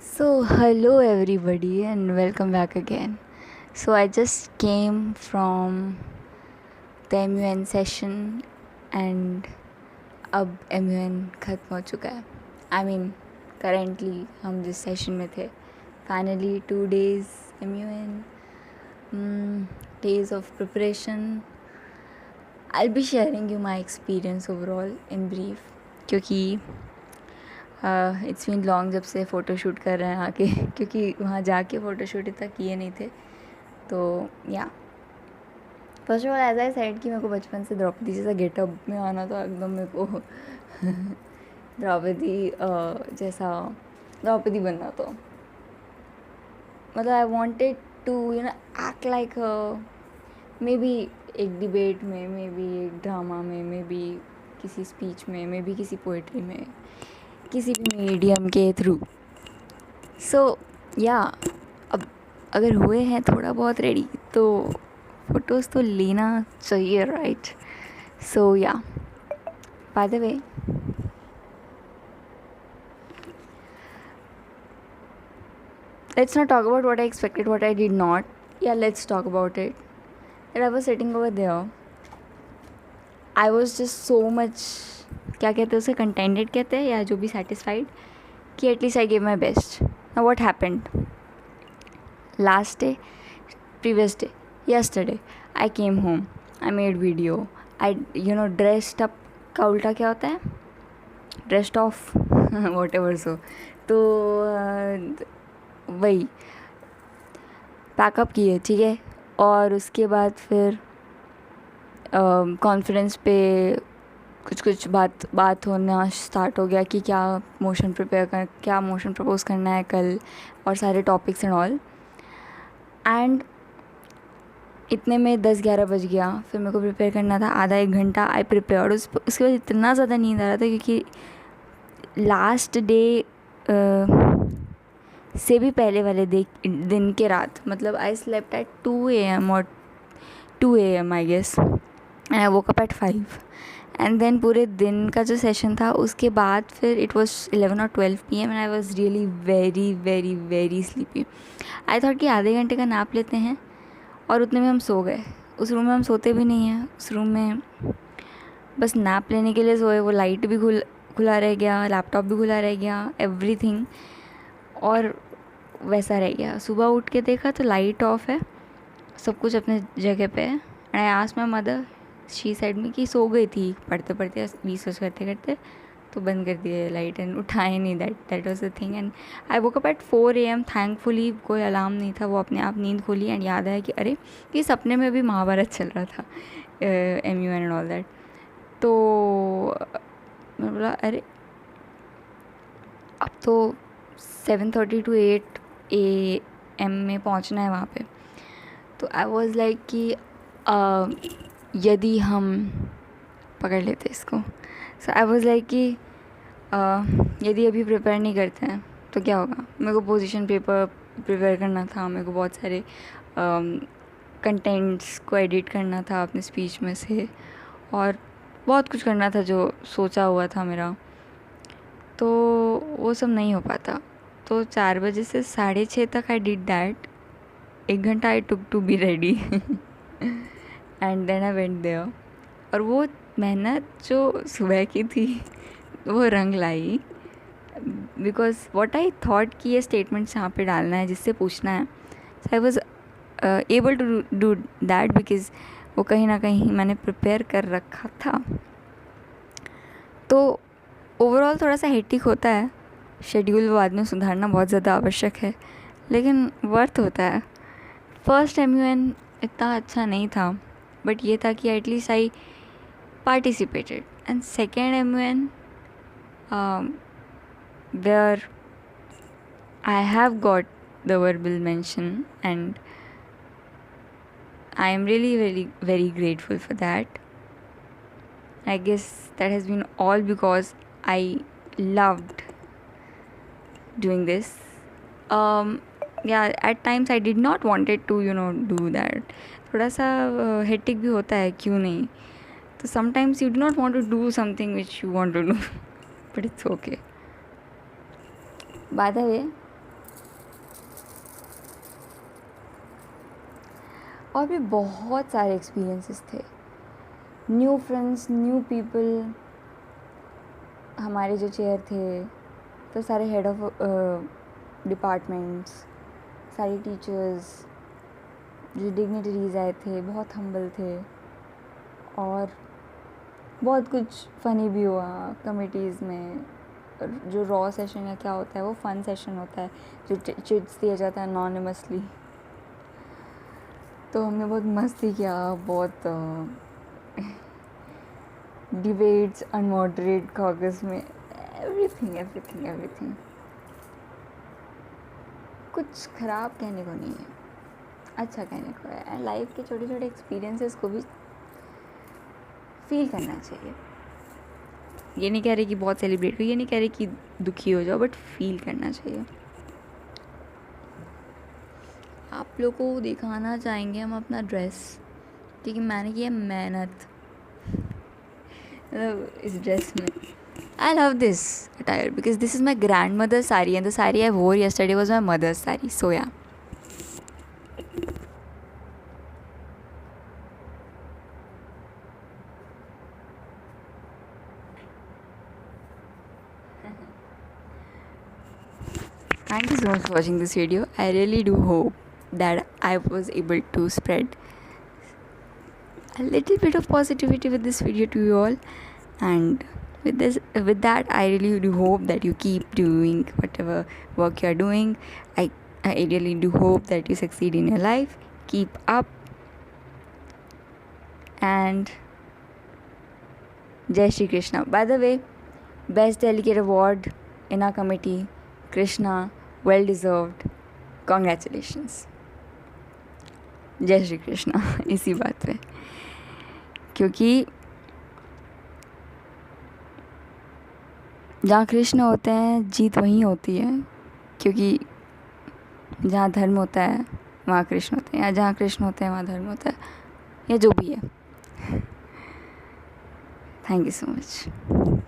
So, hello everybody, and welcome back again. So, I just came from the MUN session, and अब MUN ख़त्म हो चुका है. I mean, currently हम जिस सेशन में थे, finally 2 days MUN, days of preparation. I'll be sharing you my experience overall in brief, क्योंकि इट्स बीन लॉन्ग जब से फ़ोटोशूट कर रहे हैं आके क्योंकि वहाँ जाके फ़ोटोशूट इतना किए नहीं थे. तो या first of all as I said कि मेरे को बचपन से द्रौपदी जैसा गेटअप में आना था एकदम. मेरे को द्रौपदी जैसा द्रौपदी बनना. तो मतलब I wanted to act like maybe एक डिबेट में, मे बी एक ड्रामा में, मे बी किसी स्पीच में, मे बी किसी पोइट्री में, किसी भी मीडियम के थ्रू. सो या अब अगर हुए हैं थोड़ा बहुत रेडी तो फ़ोटोज़ तो लेना चाहिए, राइट? सो या by the way, let's not talk about what I expected, what I did not. Yeah, let's talk about it. That I was sitting over there, I was just so much, क्या कहते हैं उसे, contented कहते हैं या जो भी, satisfied कि at least I gave my best. Now what happened last day, previous day, yesterday, I came home, I made video, I dressed up का उल्टा क्या होता है, dressed off whatever. so तो वही पैकअप किए, ठीक है. और उसके बाद फिर कॉन्फ्रेंस पे कुछ बात होना स्टार्ट हो गया कि क्या मोशन प्रपोज करना है कल, और सारे टॉपिक्स एंड ऑल. एंड इतने में 10-11 बज गया. फिर मेरे को प्रिपेयर करना था आधा एक घंटा. आई प्रिपेयर्ड. उसके बाद इतना ज़्यादा नींद आ रहा था क्योंकि लास्ट डे से भी पहले वाले दिन के रात, मतलब आई स्लेप्ट एट 2 AM और 2 AM I guess, and I woke up at 5. And then पूरे दिन का जो सेशन था उसके बाद फिर इट वॉज 11 और 12 PM and I was really very very very sleepy. I thought कि आधे घंटे का नैप लेते हैं, और उतने में हम सो गए. उस रूम में हम सोते भी नहीं हैं. उस रूम में बस नैप लेने के लिए सोए. वो लाइट भी खुला रह गया, लैपटॉप भी खुला रह गया, एवरीथिंग और वैसा रह गया. सुबह उठ के देखा तो लाइट ऑफ है, सब कुछ अपने जगह पे है. And I asked my mother, she said me कि सो गई थी पढ़ते पढ़ते, रिसर्च करते करते, तो बंद कर दिए लाइट एंड उठाए नहीं. That was the thing. And I woke up eight 4 AM. Thankfully कोई अलार्म नहीं था, वो अपने आप नींद खोली. एंड याद आया कि अरे ये सपने में भी महाभारत चल रहा था, MUN एंड ऑल दैट. तो मैं बोला अरे अब तो 7:30 to 8 AM में पहुंचना है वहाँ पे. तो आई वॉज लाइक कि यदि हम पकड़ लेते इसको. सो आई वॉज लाइक कि यदि अभी प्रिपेयर नहीं करते हैं तो क्या होगा. मेरे को पोजीशन पेपर प्रिपेयर करना था, मेरे को बहुत सारे कंटेंट्स को एडिट करना था अपने स्पीच में से, और बहुत कुछ करना था जो सोचा हुआ था मेरा. तो वो सब नहीं हो पाता. तो 4 बजे से 6:30 तक आई डिड दैट. 1 घंटा I took to be ready and then I went there. और वो मेहनत जो सुबह की थी वो रंग लाई, बिकॉज वॉट आई थॉट कि ये स्टेटमेंट्स यहाँ पे डालना है जिससे पूछना है. So I was able to do that because वो कहीं ना कहीं मैंने प्रिपेयर कर रखा था. तो ओवरऑल थोड़ा सा हेक्टिक होता है. शेड्यूल बाद में सुधारना बहुत ज़्यादा आवश्यक है, लेकिन वर्थ होता है. फर्स्ट MUN इतना अच्छा नहीं था, बट ये था कि at least I participated. And second MUN, where I have got the verbal mention, and I am really very very grateful for that. I guess that has been all because I loved doing this. Yeah, at times I did not wanted to do that. थोड़ा सा hectic भी होता है, क्यों नहीं. So sometimes you do not want to do something which you want to do, but it's okay. By the way, और भी बहुत सारे एक्सपीरियंसेस थे, न्यू फ्रेंड्स, न्यू पीपल। हमारे जो चेयर थे तो सारे हेड ऑफ डिपार्टमेंट्स, सारे टीचर्स, जो डिग्निटरीज आए थे बहुत हम्बल थे, और बहुत कुछ फ़नी भी हुआ कमिटीज़ में। जो रॉ सेशन या क्या होता है वो फ़न सेशन होता है, जो चिट्स दिया जाता है अनोनिमसली। तो हमने बहुत मस्ती किया, बहुत डिबेट्स अनमॉडरेट कॉकस में, एवरीथिंग। कुछ ख़राब कहने को नहीं है, अच्छा कहने को है। एंड लाइफ के छोटे छोटे एक्सपीरियंसेस को भी फील करना चाहिए। ये नहीं कह रही कि बहुत सेलिब्रेट हो, ये नहीं कह रही कि दुखी हो जाओ, बट फील करना चाहिए। आप लोग को दिखाना चाहेंगे हम अपना ड्रेस, क्योंकि मैंने किया मेहनत इस ड्रेस में। I love this attire because this is my grandmother's saree, and the saree I wore yesterday was my mother's saree. So yeah. Thank you so much for watching this video. I really do hope that I was able to spread a little bit of positivity with this video to you all, and with that I really do hope that you keep doing whatever work you are doing. I really do hope that you succeed in your life. Keep up, and Jai Shri Krishna. By the way, best delegate award in our committee, Krishna, well deserved. Congratulations. जय श्री कृष्णा। इसी बात पे, क्योंकि जहाँ कृष्ण होते हैं जीत वहीं होती है, क्योंकि जहाँ धर्म होता है वहाँ कृष्ण होते हैं, या जहाँ कृष्ण होते हैं वहाँ धर्म होता है, या जो भी है। Thank you so much.